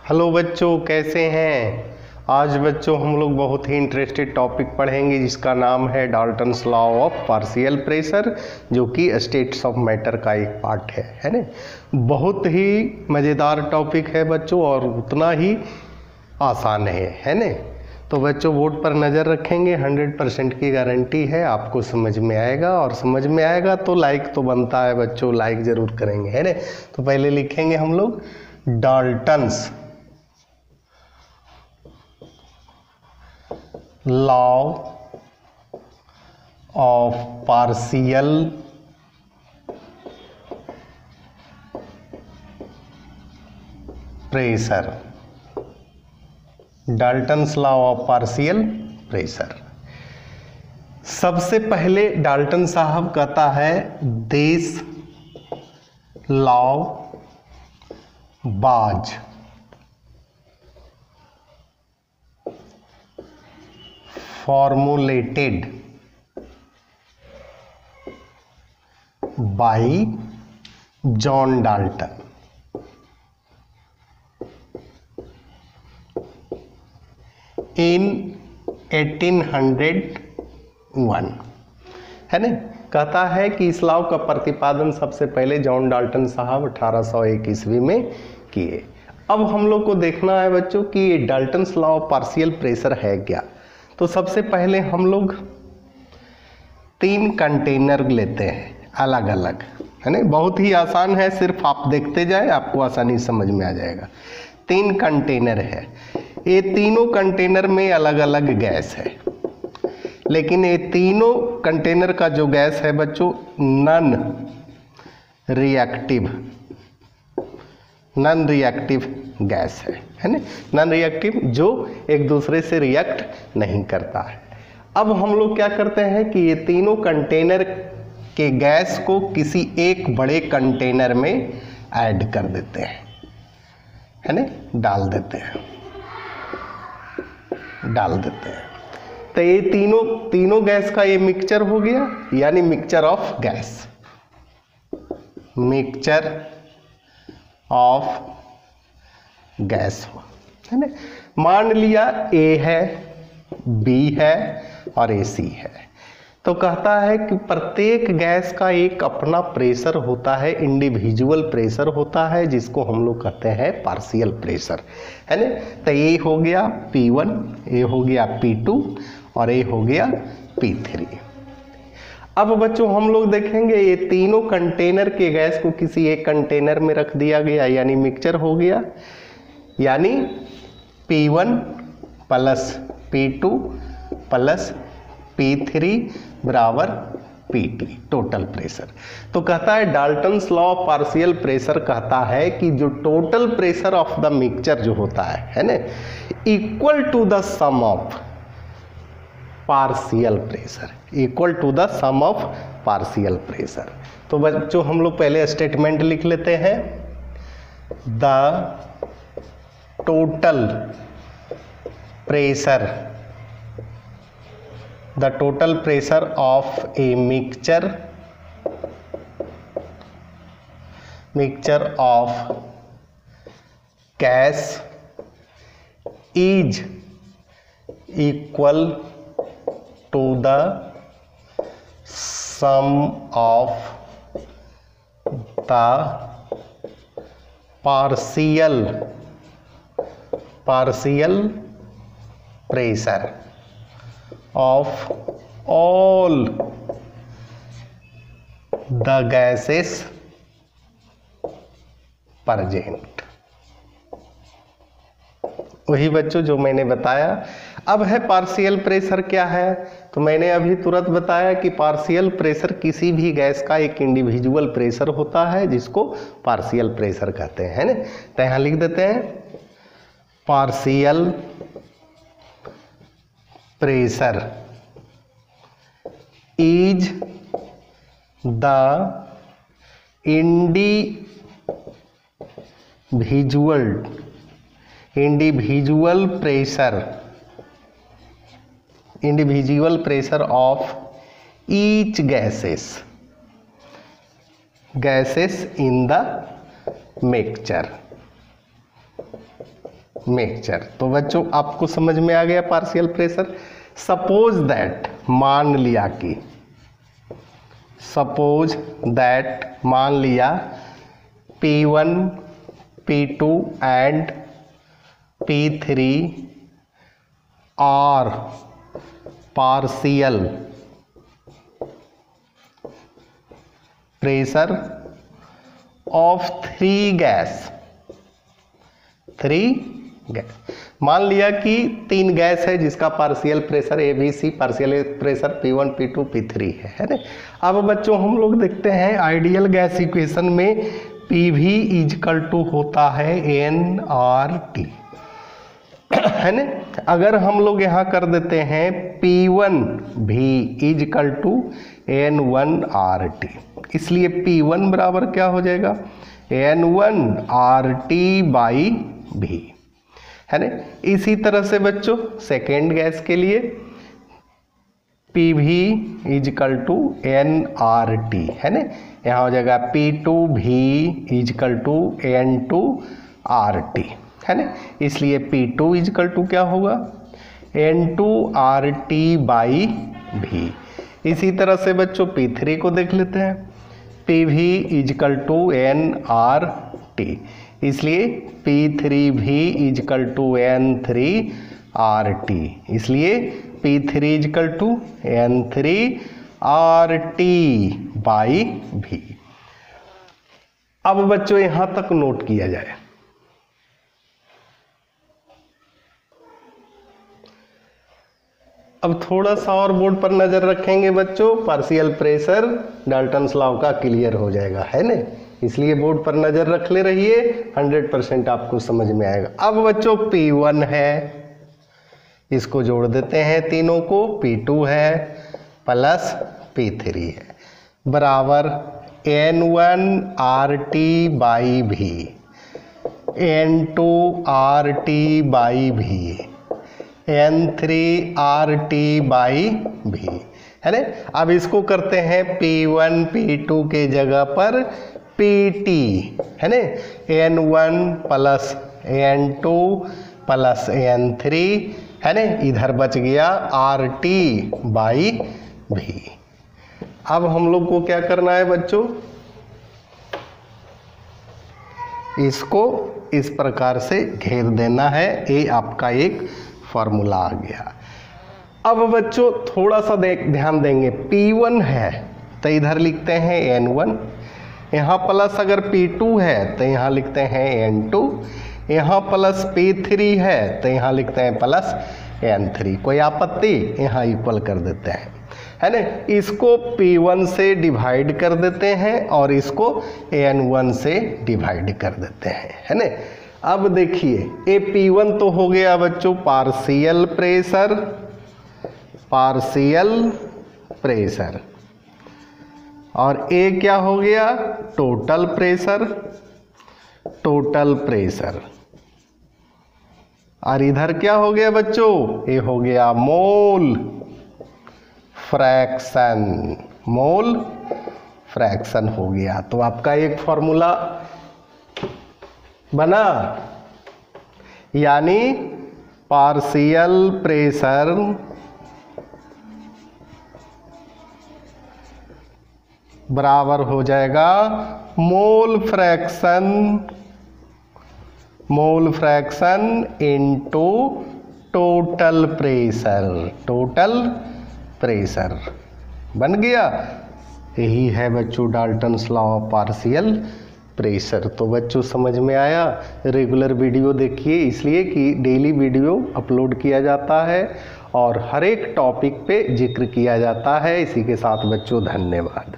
Hello बच्चों, कैसे हैं। आज बच्चों हम लोग बहुत ही इंटरेस्टेड टॉपिक पढ़ेंगे जिसका नाम है Dalton's law of partial pressure, जो कि स्टेट्स ऑफ मैटर का एक पार्ट है ना। बहुत ही मज़ेदार टॉपिक है बच्चों और उतना ही आसान है ना। तो बच्चों बोर्ड पर नज़र रखेंगे, 100% की गारंटी है आपको समझ में आएगा, और समझ में आएगा तो लाइक तो बनता है बच्चों, लाइक ज़रूर करेंगे है ना। तो पहले लिखेंगे हम लोग Dalton's law of partial pressure. Dalton's law of partial pressure. सबसे पहले डाल्टन साहब कहता है this law was formulated by John Dalton in 1801 है ना। कहता है कि इस लॉ का प्रतिपादन सबसे पहले जॉन डाल्टन साहब 1801 ईस्वी में किए। अब हम लोग को देखना है बच्चों कि ये Dalton's law of partial pressure है क्या। तो सबसे पहले हम लोग 3 कंटेनर लेते हैं अलग अलग, है ना। बहुत ही आसान है, सिर्फ आप देखते जाए आपको आसानी समझ में आ जाएगा। 3 कंटेनर है, ये तीनों कंटेनर में अलग अलग गैस है, लेकिन ये तीनों कंटेनर का जो गैस है बच्चों नॉन रिएक्टिव गैस है ना। नॉन रिएक्टिव जो एक दूसरे से रिएक्ट नहीं करता है। अब हम लोग क्या करते हैं कि ये तीनों कंटेनर के गैस को किसी एक बड़े कंटेनर में ऐड कर देते हैं, है ना, डाल देते हैं। तो ये तीनों गैस का ये मिक्सचर हो गया, यानी mixture of gas, mixture of gas हो, है ना। मान लिया ए है, बी है और ए सी है। तो कहता है कि प्रत्येक गैस का एक अपना प्रेशर होता है, इंडिविजुअल प्रेशर होता है, जिसको हम लोग कहते हैं पार्शियल प्रेशर, है ना। तो ये हो गया P1, ये हो गया P2 और ये हो गया P3। अब बच्चों हम लोग देखेंगे ये तीनों कंटेनर के गैस को किसी एक कंटेनर में रख दिया गया, यानी मिक्सचर हो गया, यानी P1 plus P2 plus P3 बराबर P3 टोटल प्रेशर। तो कहता है Dalton's law of partial pressure कहता है कि जो total pressure of the mixture जो होता है ना, equal to the sum of partial pressure, equal to the sum of partial pressure. तो बच्चों हम लोग पहले स्टेटमेंट लिख लेते हैं। The total pressure of a mixture of gas is equal to the sum of the partial pressure of all the gases present। वही बच्चों जो मैंने बताया। अब है पार्शियल प्रेशर क्या है, तो मैंने अभी तुरंत बताया कि पार्शियल प्रेशर किसी भी गैस का एक इंडिविजुअल प्रेशर होता है, जिसको पार्शियल प्रेशर कहते हैं, है ना। तो यहाँ लिख देते हैं partial pressure is the individual pressure of each gases in the mixture। Mixture. तो बच्चों आपको समझ में आ गया पार्शियल प्रेशर। सपोज दैट, मान लिया कि, सपोज दैट मान लिया P1 P2 and P3 are partial pressure of three gas. मान लिया कि 3 गैस है जिसका partial pressure ABC, partial pressure P1 P2 P3 है ना। अब बच्चों हम लोग देखते हैं आइडियल गैस इक्वेशन में PV इजकल टू होता है nRT, है ना। अगर हम लोग यहाँ कर देते हैं P1V इजकल टू N1RT, इसलिए P1 बराबर क्या हो जाएगा, N1RT/V, है ना। इसी तरह से बच्चों सेकेंड गैस के लिए PV इजकल टू nRT, है ना। यहाँ हो जाएगा P2V इजकल टू N2RT, है ना। इसलिए P2 इजकल टू क्या होगा, N2RT/V। इसी तरह से बच्चों P3 को देख लेते हैं, PV इजकल टू nRT, इसलिए P3V इजकल टू N3RT, इसलिए P3 इजकल टू N3RT/V। अब बच्चों यहां तक नोट किया जाए। अब थोड़ा सा और बोर्ड पर नजर रखेंगे बच्चों, पार्शियल प्रेशर डाल्टन्स लॉ का क्लियर हो जाएगा, है ना। इसलिए बोर्ड पर नजर रख ले रहिए, 100% आपको समझ में आएगा। अब बच्चों P1 है, इसको जोड़ देते हैं तीनों को, P2 है प्लस P3 है, बराबर N1RT/V, N2RT/V, N3RT/V, है ना। अब इसको करते हैं P1 P2 के जगह पर PT, है ना, N1 plus N2 plus N3, है ना। इधर बच गया RT/V। अब हम लोग को क्या करना है बच्चों, इसको इस प्रकार से घेर देना है। ये आपका एक फॉर्मूला आ गया। अब बच्चों थोड़ा सा ध्यान देंगे, P1 है तो इधर लिखते हैं N1, यहाँ प्लस अगर P2 है तो यहाँ लिखते हैं N2, यहाँ प्लस P3 है तो यहाँ लिखते हैं प्लस N3। कोई आपत्ति, यहाँ इक्वल कर देते हैं, है ना। इसको P1 से डिवाइड कर देते हैं और इसको N1 से डिवाइड कर देते हैं, है ना। अब देखिए ये P1 तो हो गया बच्चों पार्शियल प्रेशर, और A क्या हो गया, टोटल प्रेशर, और इधर क्या हो गया बच्चों, ये हो गया मोल फ्रैक्शन हो गया। तो आपका एक फॉर्मूला बना, यानी पार्शियल प्रेशर बराबर हो जाएगा mole fraction into total pressure बन गया। यही है बच्चों Dalton's law of partial pressure. तो बच्चों समझ में आया। रेगुलर वीडियो देखिए, इसलिए कि डेली वीडियो अपलोड किया जाता है और हर एक टॉपिक पे जिक्र किया जाता है। इसी के साथ बच्चों धन्यवाद।